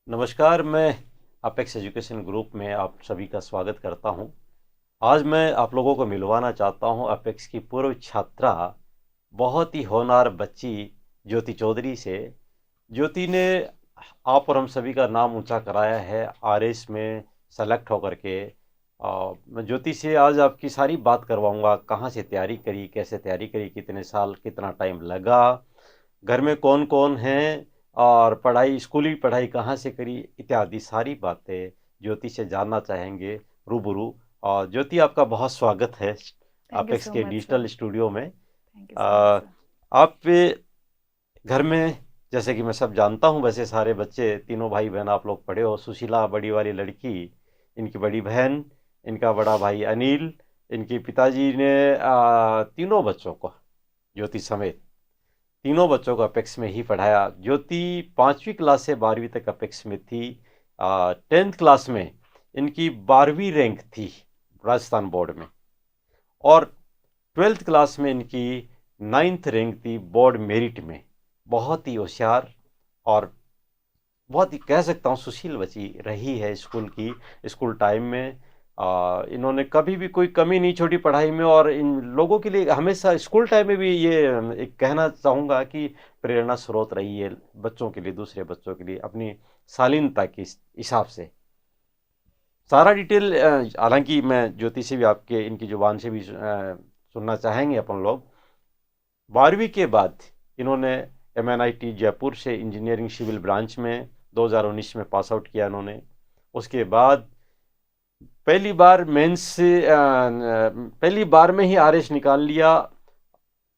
नमस्कार, मैं apex education group में आप सभी का स्वागत करता हूं। आज मैं आप लोगों को मिलवाना चाहता हूं अपेक्स की पूर्व छात्रा, बहुत ही होनहार बच्ची ज्योति चौधरी से। ज्योति ने आप और हम सभी का नाम ऊंचा कराया है आरएस में सेलेक्ट होकर के। मैं ज्योति से आज आपकी सारी बात करवाऊंगा, कहाँ से तैयारी करी, कैसे तैयारी करी, कितने साल कितना टाइम लगा, घर में कौन कौन हैं, और पढ़ाई स्कूली पढ़ाई कहाँ से करी, इत्यादि सारी बातें ज्योति से जानना चाहेंगे रूबरू। और ज्योति, आपका बहुत स्वागत है थैंक यू अपेक्स सो के मच सर। डिजिटल स्टूडियो में। Thank you so much ah, sir. आप घर में, जैसे कि मैं सब जानता हूँ, वैसे सारे बच्चे तीनों भाई बहन आप लोग पढ़े हो। सुशीला बड़ी वाली लड़की, इनकी बड़ी बहन, इनका बड़ा भाई अनिल, इनके पिताजी ने तीनों बच्चों को, ज्योति समेत तीनों बच्चों को अपेक्स में ही पढ़ाया। ज्योति 5वीं क्लास से 12वीं तक अपेक्स में थी। 10th क्लास में इनकी 12वीं रैंक थी राजस्थान बोर्ड में, और 12th क्लास में इनकी 9th रैंक थी बोर्ड मेरिट में। बहुत ही होशियार और बहुत ही, कह सकता हूँ, सुशील बच्ची रही है स्कूल टाइम में। इन्होंने कभी भी कोई कमी नहीं छोड़ी पढ़ाई में, और इन लोगों के लिए हमेशा स्कूल टाइम में भी ये एक कहना चाहूँगा कि प्रेरणा स्रोत रही है बच्चों के लिए, दूसरे बच्चों के लिए, अपनी शालीनता के हिसाब से। सारा डिटेल हालांकि मैं ज्योति से भी, आपके इनकी जुबान से भी सुनना चाहेंगे अपन लोग। 12वीं के बाद इन्होंने MNIT जयपुर से इंजीनियरिंग सिविल ब्रांच में 2019 में पास आउट किया इन्होंने। उसके बाद पहली बार मेंस से पहली बार में ही आरएस निकाल लिया।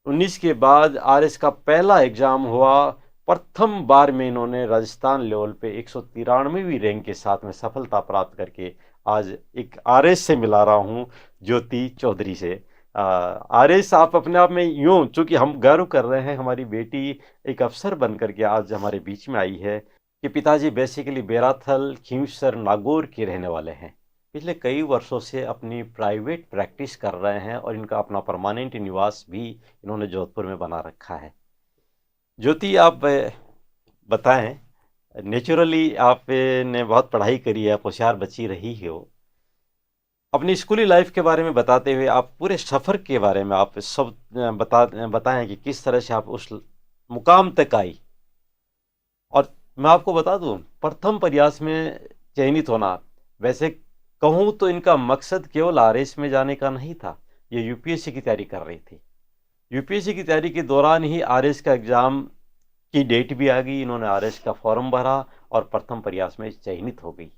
19 के बाद आरएस का पहला एग्जाम हुआ। प्रथम बार में इन्होंने राजस्थान लेवल पे 193वीं रैंक के साथ में सफलता प्राप्त करके आज एक आरएस से मिला रहा हूं, ज्योति चौधरी से। आरएस, आप अपने आप में यूं, चूंकि हम गर्व कर रहे हैं, हमारी बेटी एक अफसर बन करके आज हमारे बीच में आई है, कि पिताजी बेसिकली बेराथल खींवसर नागौर के रहने वाले हैं। पिछले कई वर्षों से अपनी प्राइवेट प्रैक्टिस कर रहे हैं, और इनका अपना परमानेंट निवास भी इन्होंने जोधपुर में बना रखा है। ज्योति, आप बताएं, नेचुरली आपने बहुत पढ़ाई करी है, आप होशियार बच्ची रही हो। अपनी स्कूली लाइफ के बारे में बताते हुए आप पूरे सफ़र के बारे में आप सब बताएं कि किस तरह से आप उस मुकाम तक आई। और मैं आपको बता दूं, प्रथम प्रयास में चयनित होना, वैसे कहूं तो इनका मकसद केवल आरएस में जाने का नहीं था, ये यूपीएससी की तैयारी कर रही थी। यूपीएससी की तैयारी के दौरान ही आरएस का एग्ज़ाम की डेट भी आ गई, इन्होंने आरएस का फॉर्म भरा और प्रथम प्रयास में चयनित हो गई।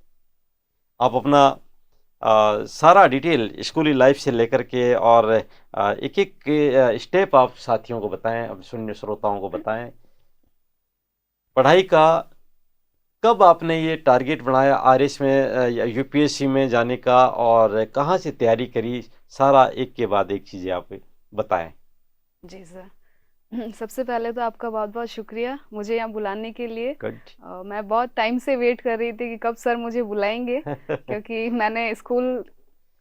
आप अपना सारा डिटेल स्कूली लाइफ से लेकर के और एक एक स्टेप आप साथियों को बताएं, अब सुनने श्रोताओं को बताएं। पढ़ाई का कब आपने ये टारगेट बनाया आरएस में या यूपीएससी में जाने का, और कहाँ से तैयारी करी, सारा एक के बाद एक चीज़ें आप बताएं। जी सर। सबसे पहले तो आपका बहुत बहुत शुक्रिया मुझे यहाँ बुलाने के लिए। गुड। मैं बहुत टाइम से वेट कर रही थी कि कब सर मुझे बुलाएंगे, क्योंकि मैंने स्कूल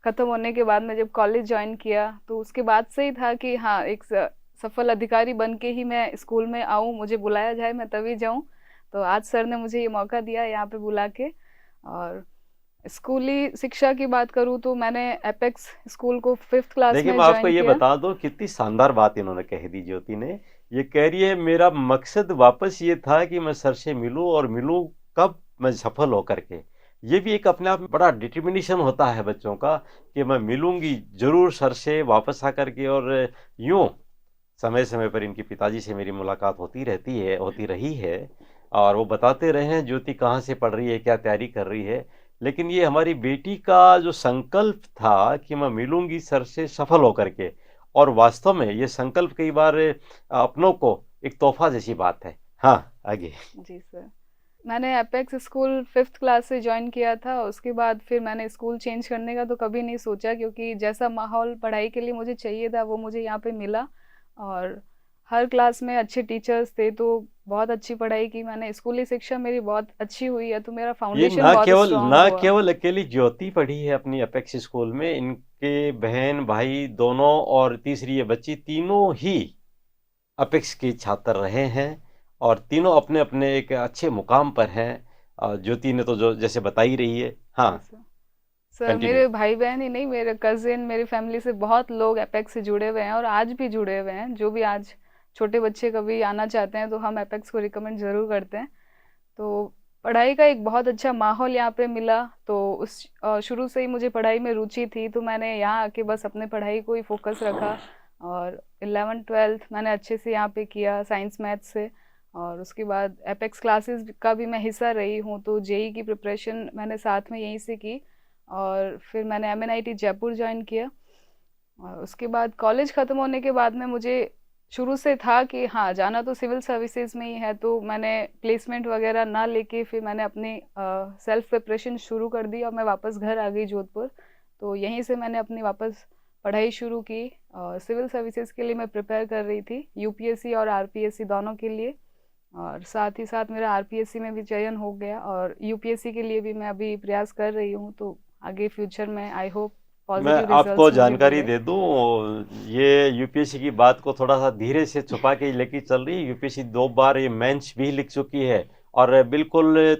खत्म होने के बाद में जब कॉलेज ज्वाइन किया तो उसके बाद से ही था कि हाँ, एक सफल अधिकारी बन के ही मैं स्कूल में आऊँ, मुझे बुलाया जाए, मैं तभी जाऊँ। तो आज सर ने मुझे ये मौका दिया यहाँ पे बुला के। और स्कूली शिक्षा की बात करूँ तो मैंने एपेक्स स्कूल को 5th क्लास देखिए, में मैं आपको ज्वाइन ये किया। बता दूं, कितनी शानदार बात इन्होंने कह दी ज्योति ने। ये कह रही है, मेरा मकसद वापस ये था कि मैं सर से मिलूं, और मिलूं कब, मैं सफल होकर के। ये भी एक अपने आप में बड़ा डिटर्मिनेशन होता है बच्चों का, कि मैं मिलूंगी जरूर सर से वापस आकर के। और यूं समय समय पर इनके पिताजी से मेरी मुलाकात होती रही है, और वो बताते रहे हैं ज्योति कहाँ से पढ़ रही है, क्या तैयारी कर रही है। लेकिन ये हमारी बेटी का जो संकल्प था कि मैं मिलूंगी सर से सफल होकर के, और वास्तव में ये संकल्प कई बार अपनों को एक तोहफा जैसी बात है। हाँ, आगे। जी सर। मैंने एपेक्स स्कूल 5th क्लास से ज्वाइन किया था। उसके बाद फिर मैंने स्कूल चेंज करने का तो कभी नहीं सोचा, क्योंकि जैसा माहौल पढ़ाई के लिए मुझे चाहिए था वो मुझे यहाँ पे मिला। और हर क्लास में अच्छे टीचर्स थे, तो बहुत अच्छी पढ़ाई की मैंने। स्कूली शिक्षा मेरी बहुत अच्छी हुई है, तो मेरा ये फाउंडेशन बहुत स्ट्रांग ना हुआ। केवल अकेली ज्योति पढ़ी है अपनी अपेक्स स्कूल में, इनके बहन भाई दोनों और तीसरी ये बच्ची, तीनों ही अपेक्स के छात्र रहे हैं, और तीनों अपने अपने एक अच्छे मुकाम पर हैं। ज्योति ने तो जो जैसे बता ही रही है। हाँ, जी सर। Sir continue. मेरे भाई बहन ही नहीं, मेरे कजिन, मेरी फैमिली से बहुत लोग एपेक्स से जुड़े हुए हैं और आज भी जुड़े हुए हैं। जो भी आज छोटे बच्चे कभी आना चाहते हैं तो हम एपेक्स को रिकमेंड जरूर करते हैं। तो पढ़ाई का एक बहुत अच्छा माहौल यहाँ पे मिला। तो उस शुरू से ही मुझे पढ़ाई में रुचि थी, तो मैंने यहाँ आके बस अपने पढ़ाई को ही फोकस रखा। और 11th 12th मैंने अच्छे से यहाँ पे किया साइंस मैथ से। और उसके बाद एपेक्स क्लासेस का भी मैं हिस्सा रही हूँ, तो जेई की प्रिपरेशन मैंने साथ में यहीं से की। और फिर मैंने एमएनआईटी जयपुर ज्वाइन किया। और उसके बाद कॉलेज ख़त्म होने के बाद में मुझे शुरू से था कि हाँ, जाना तो सिविल सर्विसेज में ही है, तो मैंने प्लेसमेंट वगैरह ना लेके फिर मैंने अपनी सेल्फ प्रिपरेशन शुरू कर दी और मैं वापस घर आ गई जोधपुर। तो यहीं से मैंने अपनी वापस पढ़ाई शुरू की। और सिविल सर्विसेज के लिए मैं प्रिपेयर कर रही थी, यूपीएससी और आरपीएससी दोनों के लिए। और साथ ही साथ मेरा आरपीएससी में भी चयन हो गया और यूपीएससी के लिए भी मैं अभी प्रयास कर रही हूँ। तो आगे फ्यूचर में आई होप मैं पॉजिटिव आपको रिजल्ट्स मुझे जानकारी मिले। दे दूं, ये यूपीएससी की बात को थोड़ा सा धीरे से छुपा के लेके चल रही है। यूपीएससी 2 बार ये मेंस भी लिख चुकी है और बिल्कुल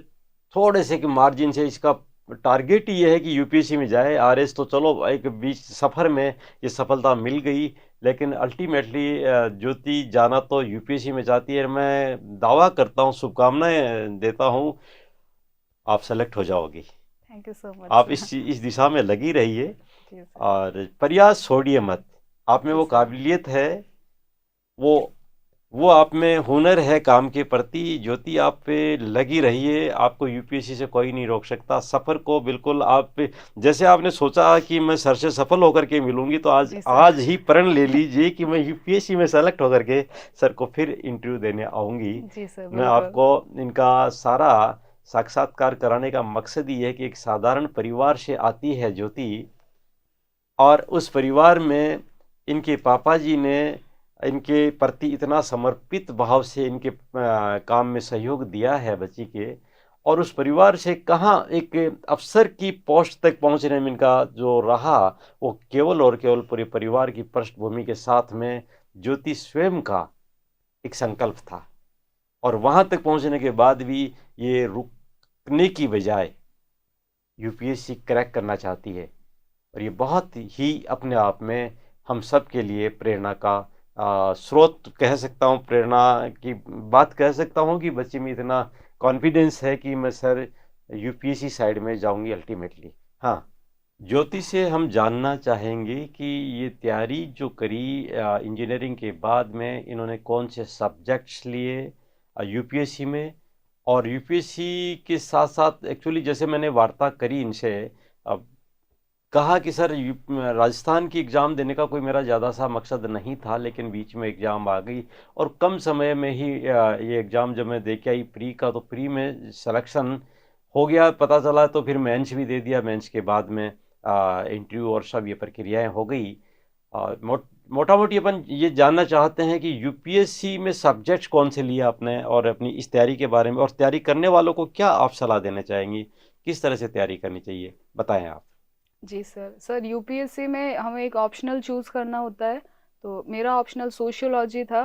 थोड़े से के मार्जिन से इसका टारगेट ये है कि यूपीएससी में जाए। आरएस तो चलो एक बीच सफर में ये सफलता मिल गई, लेकिन अल्टीमेटली ज्योति जाना तो यूपीएससी में चाहती है। मैं दावा करता हूँ, शुभकामनाएं देता हूँ, आप सेलेक्ट हो जाओगी। थैंक यू सो मच आप सर। इस दिशा में लगी रहिए जी सर। और प्रयास छोड़िए मत। आप में जी वो सर। काबिलियत है, वो वो आप में हुनर है काम के प्रति। ज्योति आप पे लगी रहिए, आपको यूपीएससी से कोई नहीं रोक सकता। सफ़र को बिल्कुल आप जैसे आपने सोचा कि मैं सर से सफल होकर के मिलूंगी, तो आज जी सर। आज ही प्रण ले लीजिए कि मैं यूपीएससी में सेलेक्ट होकर के सर को फिर इंटरव्यू देने आऊँगी। जी सर मैं बिल्कुल। आपको इनका सारा साक्षात्कार कराने का मकसद ये है कि एक साधारण परिवार से आती है ज्योति, और उस परिवार में इनके पापा जी ने इनके प्रति इतना समर्पित भाव से इनके काम में सहयोग दिया है बच्ची के। और उस परिवार से कहाँ एक अफसर की पोस्ट तक पहुंचने में इनका जो रहा, वो केवल और केवल पूरे परिवार की पृष्ठभूमि के साथ में ज्योति स्वयं का एक संकल्प था। और वहां तक पहुंचने के बाद भी ये रुकने की बजाय यूपीएससी क्रैक करना चाहती है। और ये बहुत ही अपने आप में हम सब के लिए प्रेरणा का स्रोत कह सकता हूँ, प्रेरणा की बात कह सकता हूँ कि बच्चे में इतना कॉन्फिडेंस है कि मैं सर यूपीएससी साइड में जाऊंगी अल्टीमेटली। हाँ, ज्योति से हम जानना चाहेंगे कि ये तैयारी जो करी इंजीनियरिंग के बाद में, इन्होंने कौन से सब्जेक्ट्स लिए यूपीएससी में। और यूपीएससी के साथ साथ एक्चुअली जैसे मैंने वार्ता करी इनसे, अब कहा कि सर राजस्थान की एग्ज़ाम देने का कोई मेरा ज़्यादा सा मकसद नहीं था, लेकिन बीच में एग्ज़ाम आ गई और कम समय में ही ये एग्ज़ाम जब मैं दे के आई प्री का, तो प्री में सिलेक्शन हो गया पता चला। तो फिर मेंस भी दे दिया, मेंस के बाद में इंटरव्यू और सब ये प्रक्रियाएं हो गई। मोटा मोटी अपन ये जानना चाहते हैं कि यूपीएससी में सब्जेक्ट्स कौन से लिए आपने, और अपनी इस तैयारी के बारे में, और तैयारी करने वालों को क्या आप सलाह देना चाहेंगी, किस तरह से तैयारी करनी चाहिए, बताएं आप। जी सर। सर यूपीएससी में हमें एक ऑप्शनल चूज़ करना होता है। तो मेरा ऑप्शनल सोशियोलॉजी था।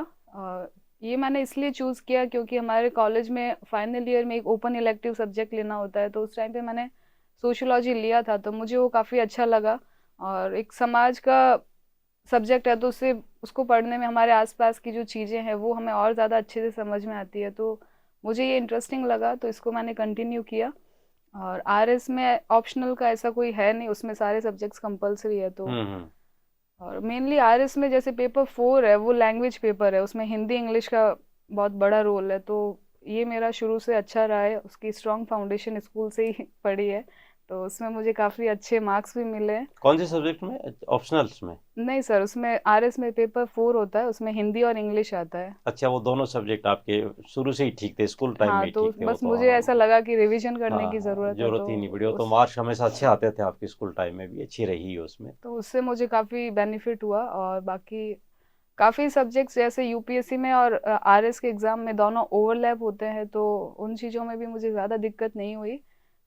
ये मैंने इसलिए चूज़ किया क्योंकि हमारे कॉलेज में फाइनल ईयर में एक ओपन इलेक्टिव सब्जेक्ट लेना होता है, तो उस टाइम पे मैंने सोशियोलॉजी लिया था, तो मुझे वो काफ़ी अच्छा लगा। और एक समाज का सब्जेक्ट है, तो उससे उसको पढ़ने में हमारे आसपास की जो चीज़ें हैं वो हमें और ज़्यादा अच्छे से समझ में आती है। तो मुझे ये इंटरेस्टिंग लगा, तो इसको मैंने कंटिन्यू किया। और आरएस में ऑप्शनल का ऐसा कोई है नहीं, उसमें सारे सब्जेक्ट्स कंपलसरी है। तो हम्म। और मेनली आरएस में जैसे पेपर 4 है वो लैंग्वेज पेपर है, उसमें हिंदी इंग्लिश का बहुत बड़ा रोल है। तो ये मेरा शुरू से अच्छा रहा है, उसकी स्ट्रॉन्ग फाउंडेशन स्कूल से ही पड़ी है। तो उसमें मुझे काफ़ी अच्छे मार्क्स भी मिले हैं। कौन से सब्जेक्ट में, ऑप्शनल्स में? नहीं सर, उसमें आरएस में पेपर 4 होता है, उसमें हिंदी और इंग्लिश आता है। अच्छा, वो दोनों सब्जेक्ट आपके शुरू से ही ठीक थे, स्कूल टाइम में हाँ, ही तो ठीक थे वो बस तो। मुझे ऐसा हाँ लगा कि रिवीजन करने हाँ की हाँ, ज़रूरत है, जरूरत तो ही नहीं पड़ी। वो तो उस मार्क्स हमेशा अच्छे आते थे आपके स्कूल टाइम में भी, अच्छी रही है उसमें। तो उससे मुझे काफ़ी बेनिफिट हुआ। और बाकी काफ़ी सब्जेक्ट्स जैसे यूपीएससी में और आरएस के एग्ज़ाम में दोनों ओवरलैप होते हैं, तो उन चीज़ों में भी मुझे ज़्यादा दिक्कत नहीं हुई।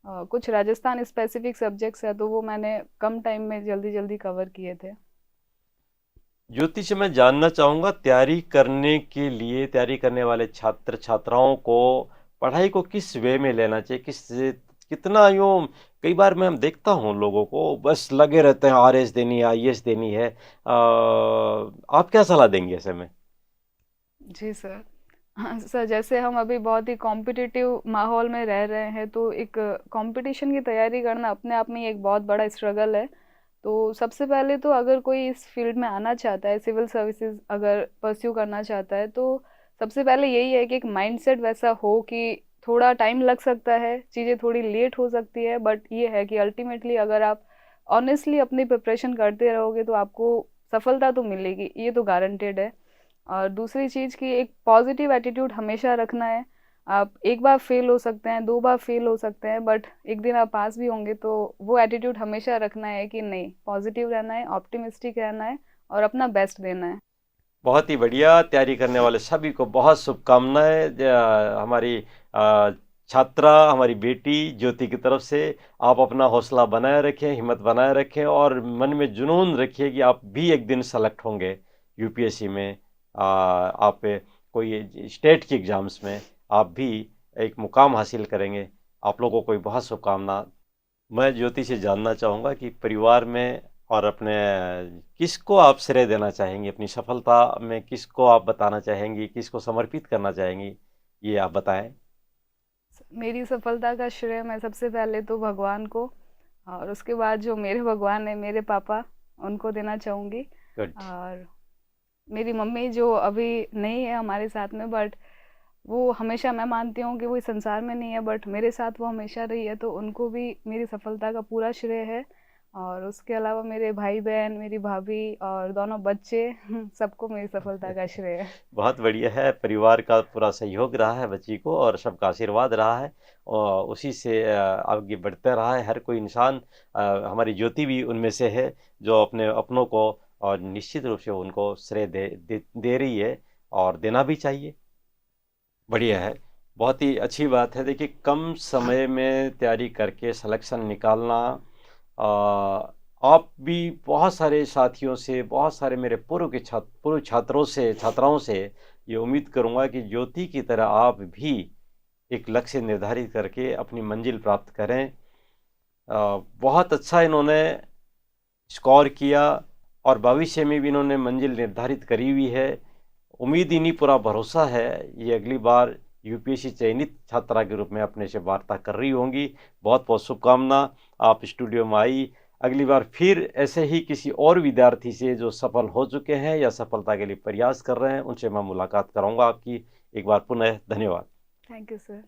कुछ राजस्थान स्पेसिफिक सब्जेक्ट्स है, तो वो मैंने कम टाइम में जल्दी जल्दी कवर किए थे। ज्योति से मैं जानना चाहूँगा, तैयारी करने के लिए, तैयारी करने वाले छात्र छात्राओं को पढ़ाई को किस वे में लेना चाहिए, कितना यूँ कई बार मैं देखता हूँ लोगों को बस लगे रहते हैं आरएस देनी है, आईएएस देनी है। आप क्या सलाह देंगे ऐसे में? जी सर। हाँ सर, जैसे हम अभी बहुत ही कॉम्पिटिटिव माहौल में रह रहे हैं, तो एक कंपटीशन की तैयारी करना अपने आप में ही एक बहुत बड़ा स्ट्रगल है। तो सबसे पहले तो अगर कोई इस फील्ड में आना चाहता है, सिविल सर्विसेज अगर परस्यू करना चाहता है, तो सबसे पहले यही है कि एक माइंडसेट वैसा हो कि थोड़ा टाइम लग सकता है, चीज़ें थोड़ी लेट हो सकती है, बट ये है कि अल्टीमेटली अगर आप ऑनेस्टली अपनी प्रिपरेशन करते रहोगे तो आपको सफलता तो मिलेगी, ये तो गारंटेड है। और दूसरी चीज़ कि एक पॉजिटिव एटीट्यूड हमेशा रखना है। आप एक बार फेल हो सकते हैं, दो बार फेल हो सकते हैं, बट एक दिन आप पास भी होंगे, तो वो एटीट्यूड हमेशा रखना है कि नहीं, पॉजिटिव रहना है, ऑप्टिमिस्टिक रहना है और अपना बेस्ट देना है। बहुत ही बढ़िया। तैयारी करने वाले सभी को बहुत शुभकामनाएं। हमारी छात्रा, हमारी बेटी ज्योति की तरफ से आप अपना हौसला बनाए रखें, हिम्मत बनाए रखें और मन में जुनून रखिए कि आप भी एक दिन सेलेक्ट होंगे यूपीएससी में। आप कोई स्टेट की एग्ज़ाम्स में आप भी एक मुकाम हासिल करेंगे। आप लोगों को भी बहुत शुभकामना। मैं ज्योति से जानना चाहूँगा कि परिवार में और अपने किसको आप श्रेय देना चाहेंगी, अपनी सफलता में किसको आप बताना चाहेंगी, किसको समर्पित करना चाहेंगी, ये आप बताएं। मेरी सफलता का श्रेय मैं सबसे पहले तो भगवान को, और उसके बाद जो मेरे भगवान है, मेरे पापा, उनको देना चाहूँगी। गुड। और मेरी मम्मी जो अभी नहीं है हमारे साथ में, बट वो हमेशा, मैं मानती हूँ कि वो इस संसार में नहीं है, बट मेरे साथ वो हमेशा रही है, तो उनको भी मेरी सफलता का पूरा श्रेय है। और उसके अलावा मेरे भाई बहन, मेरी भाभी और दोनों बच्चे सबको मेरी सफलता का श्रेय है। बहुत बढ़िया है। परिवार का पूरा सहयोग रहा है बच्ची को और सबका आशीर्वाद रहा है और उसी से आगे बढ़ता रहा है हर कोई इंसान। हमारी ज्योति भी उनमें से है जो अपने अपनों को और निश्चित रूप से उनको श्रेय दे रही है और देना भी चाहिए। बढ़िया है। बहुत ही अच्छी बात है। देखिए, कम समय में तैयारी करके सिलेक्शन निकालना, आप भी बहुत सारे साथियों से, बहुत सारे मेरे पूर्व छात्रों से, छात्राओं से ये उम्मीद करूंगा कि ज्योति की तरह आप भी एक लक्ष्य निर्धारित करके अपनी मंजिल प्राप्त करें। बहुत अच्छा इन्होंने स्कोर किया और भविष्य में भी इन्होंने मंजिल निर्धारित करी हुई है। उम्मीद ही नहीं, पूरा भरोसा है ये अगली बार यूपीएससी चयनित छात्रा के रूप में अपने से वार्ता कर रही होंगी। बहुत बहुत शुभकामना। आप स्टूडियो में आई, अगली बार फिर ऐसे ही किसी और विद्यार्थी से जो सफल हो चुके हैं या सफलता के लिए प्रयास कर रहे हैं, उनसे मैं मुलाकात कराऊंगा आपकी। एक बार पुनः धन्यवाद। Thank you sir.